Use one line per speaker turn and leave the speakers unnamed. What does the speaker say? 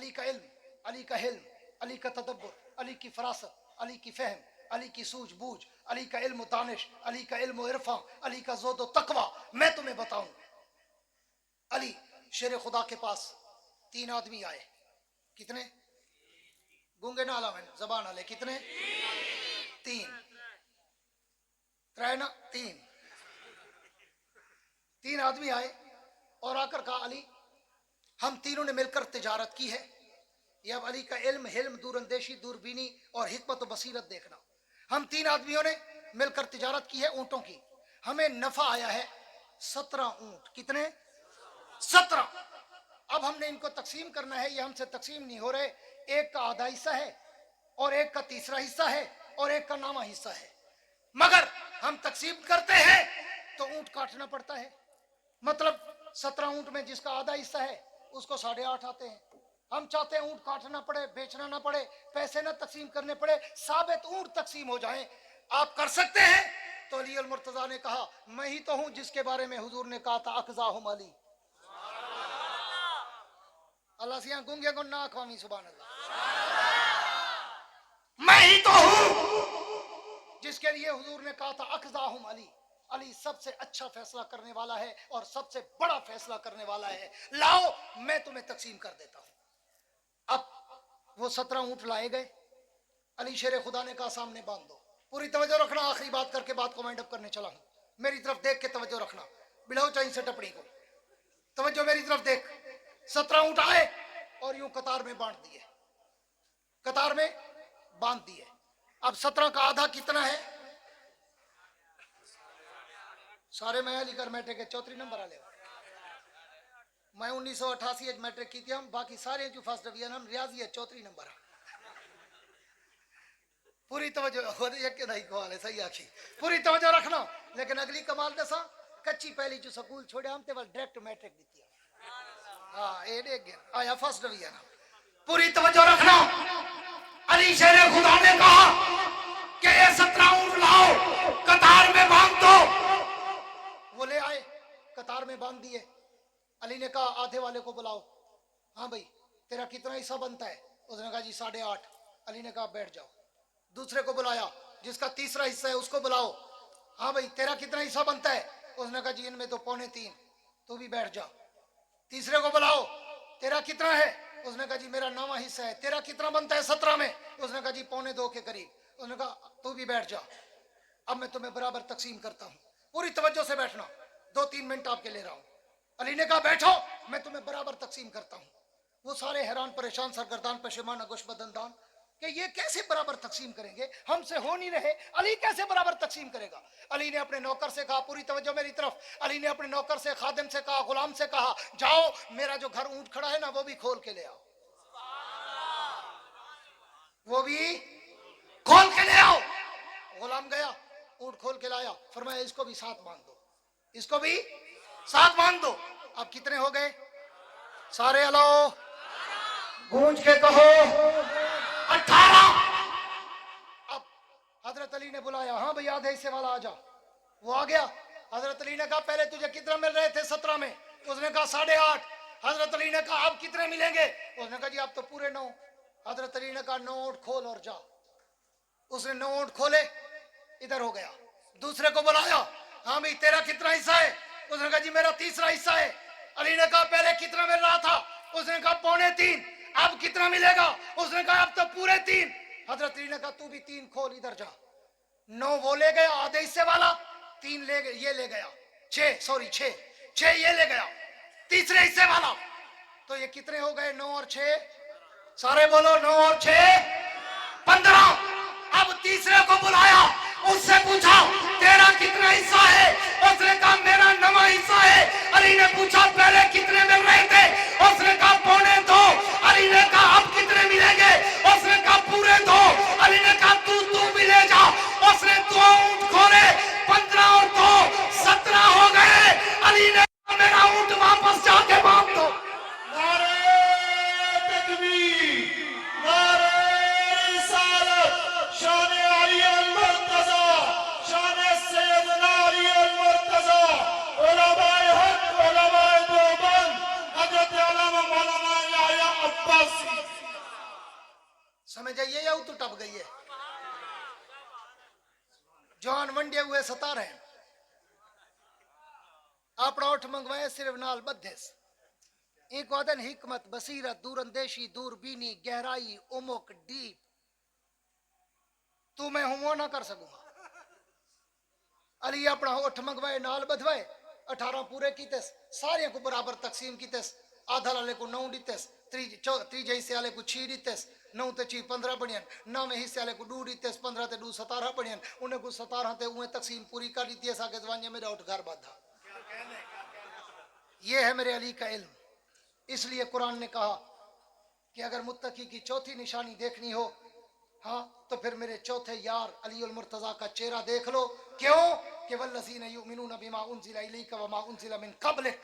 अली का इल्म, अली का हिल्म, अली का तदब्बुर, अली की फरासत, अली की फहम, अली की सूझबूझ, अली का इल्म दानिश, अली का इल्म इरफा, अली का ज़ोद तकवा। मैं तुम्हें बताऊं, अली शेर खुदा के पास 3 आदमी आए। कितने? गूंगे ना आला, मैंने जबान आले। कितने? 3 3 ना 3 आदमी आए और आकर कहा, अली हम तीनों ने मिलकर तिजारत की है। यह अब अली का इल्म, हिल्म, दूरंदेशी, दूरबीनी और हिकमत बसीरत देखना। हम 3 आदमियों ने मिलकर तिजारत की है ऊंटों की। हमें नफा आया है 17 ऊंट। कितने? 17। अब हमने इनको तकसीम करना है, ये हमसे तकसीम नहीं हो रहे। एक का आधा हिस्सा है और एक का तीसरा हिस्सा है और एक का नामा हिस्सा है। मगर हम तकसीम करते हैं तो ऊंट काटना पड़ता है। मतलब 17 ऊंट में जिसका आधा हिस्सा है उसको 8.5 आते हैं। हम चाहते हैं ऊंट काटना पड़े, बेचना ना पड़े, पैसे ना तकसीम करने पड़े, साबित ऊंट तकसीम हो जाए। आप कर सकते हैं? तो अली अल मुर्तजा ने कहा, मैं ही तो हूं जिसके बारे में हुजूर ने कहा था, अक़ज़ाहुम अली। अल्लाह से यहाँ गूंगे को ना ख्वामी, सुभान अल्लाह। मैं ही तो हूं जिसके लिए हुजूर ने कहा था, अक़ज़ाहुम अली। अली सबसे अच्छा फैसला करने वाला है और सबसे बड़ा फैसला करने वाला है। लाओ मैं तुम्हें तकसीम कर देता हूं। अब वो 17 ऊंट लाए गए। अली शेर खुदा ने कहा, सामने बांध दो। पूरी तवज्जो रखना, आखिरी बात करके बात को वाइंड अप करने चला हूं। मेरी तरफ देख के तवज्जो रखना, बिलाओ चाहिए से टपड़ी को। तवज्जो मेरी तरफ देख। 17 ऊंट आए और यूं कतार में बांध दिए, कतार में बांध दिए। अब 17 का आधा कितना है? सारे मैं लिखकर मैट्रिक के 4 नंबर आले। मैं 1988 मैट्रिक की थी, हम बाकी सारे जो फर्स्ट डिवीजन हम रियाजी है 4 नंबर। पूरी तवज्जो है, सही आखी, पूरी तवज्जो रखना। लेकिन अगली कमाल दसा, कच्ची पहली जो स्कूल छोड़े हम ते डायरेक्ट मैट्रिक दी थी। हाँ ये देख गया आया फर्स्ट डिवीजन। पूरी तवज्जो रखना। अली शेर खुदा ने कहा कि ये 17 ऊंट लाओ, कतार में बांध दो। वो ले आए, कतार में बांध दिए। अली ने कहा, आधे वाले को बुलाओ। हाँ भाई तेरा कितना हिस्सा बनता है? उसने कहा जी 8.5। अली ने कहा बैठ जाओ। दूसरे को बुलाया, जिसका तीसरा हिस्सा है उसको बुलाओ। हाँ भाई तेरा कितना हिस्सा बनता है? उसने कहा जी इनमें तो 2.25, तू भी बैठ जा। तीसरे को बुलाओ, तेरा कितना है? उसने कहा जी मेरा 9वां हिस्सा है। तेरा कितना बनता है 17 में? उसने कहा जी 2.25 के करीब। उसने कहा तू भी बैठ जा, अब मैं तुम्हें बराबर तकसीम करता हूँ। पूरी तवज्जो से बैठना, 2-3 मिनट आपके ले रहा हूँ। अली ने कहा बैठो, मैं तुम्हें बराबर तकसीम करता हूँ। वो सारे हैरान परेशान, सरगर्दान, पशेमान, अगोश बदनदान कि ये कैसे बराबर तकसीम करेंगे, हमसे हो नहीं रहे, अली कैसे बराबर तकसीम करेगा। अली ने अपने नौकर से कहा, पूरी तवज्जो मेरी तरफ, अली ने अपने नौकर से, खादिम से कहा, गुलाम से कहा, जाओ मेरा जो घर ऊंट खड़ा है ना वो भी खोल के ले आओ, वो भी खोल के ले आओ। गुलाम गया, ऊंट खोल के लाया, फरमाया इसको भी साथ बांध दो, इसको भी साथ बांध दो। अब कितने हो गए? सारे अलो गूंज के कहो 18। अब हजरत अली ने बुलाया, हाँ भाई आधे हिस्से वाला आ जा। वो आ गया। हजरत अली ने कहा पहले तुझे कितना मिल रहे थे 17 में? उसने कहा 8.5। हजरत अली ने कहा अब कितने मिलेंगे? उसने कहा जी अब तो पूरे 9। हजरत अली ने कहा 9 ऊंट खोल और जा। उसने 9 ऊंट खोले, इधर हो गया। दूसरे को बुलाया, हाँ भाई तेरा कितना हिस्सा है? उसने कहा जी मेरा तीसरा हिस्सा है। अली ने कहा पहले कितना मिल रहा था? उसने कहा 2.25। अब कितना मिलेगा? उसने कहा अब तो पूरे 3। हजरत अली ने कहा तू भी 3 खोल, इधर जा। 9 वो ले गया आधे हिस्से वाला, 3 ले गए, ये ले गया 6 ये ले गया तीसरे हिस्से वाला। तो ये कितने हो गए? 9 और 6, सारे बोलो 9 और 6 15। अब तीसरे को बुलाया, उससे पूछा तेरा कितना हिस्सा है? उसने कहा मेरा 9वां हिस्सा है। अली ने पूछा पहले कितने मिल रहे थे? उसने कहा 2.25। अली ने कहा अब कितने मिलेंगे? उसने कहा पूरे 2। अली ने कहा तू भी ले जा। उसने 2 ऊंट खोले, 15 और 2 17 हो गए। अली ने कहा मेरा ऊंट वापस जाके बांध दो।
Abbasi
में जाइए या तू टप गई है जवान वंडे हुए सता रहे अपना उठ मंगवाए सिर्फ नाल बद्धेस एक वादन हिकमत बसीरत दूरंदेशी दूरबीनी गहराई उमुक डीप तू मैं हूं वो ना कर सकूंगा अली अपना उठ मंगवाए नाल बधवाए 18 पूरे कीते सारे को बराबर तकसीम कीते आधा लाले को 9 दीतेस तीजे हिस्से वाले को 6 दीतेस 9 ते 6 15 बनियन 9वें हिस्से वाले को 2 दीतेस 15 ते 2 17 बनियन उन्हें को 17 ते उन्हें तकसीम पूरी कर दी थी आगे जवानी मेरा उठ घर बांधा ये है मेरे अली का इल्म इसलिए कुरान ने कहा कि अगर मुत्तकी की चौथी निशानी देखनी हो हाँ तो फिर मेरे चौथे यार अली उल मुर्तजा का चेहरा देख लो क्यों कि वल्लज़ीना युमिनूना बिमा उनज़िला इलैका व मा उनज़िला मिन क़ब्लिक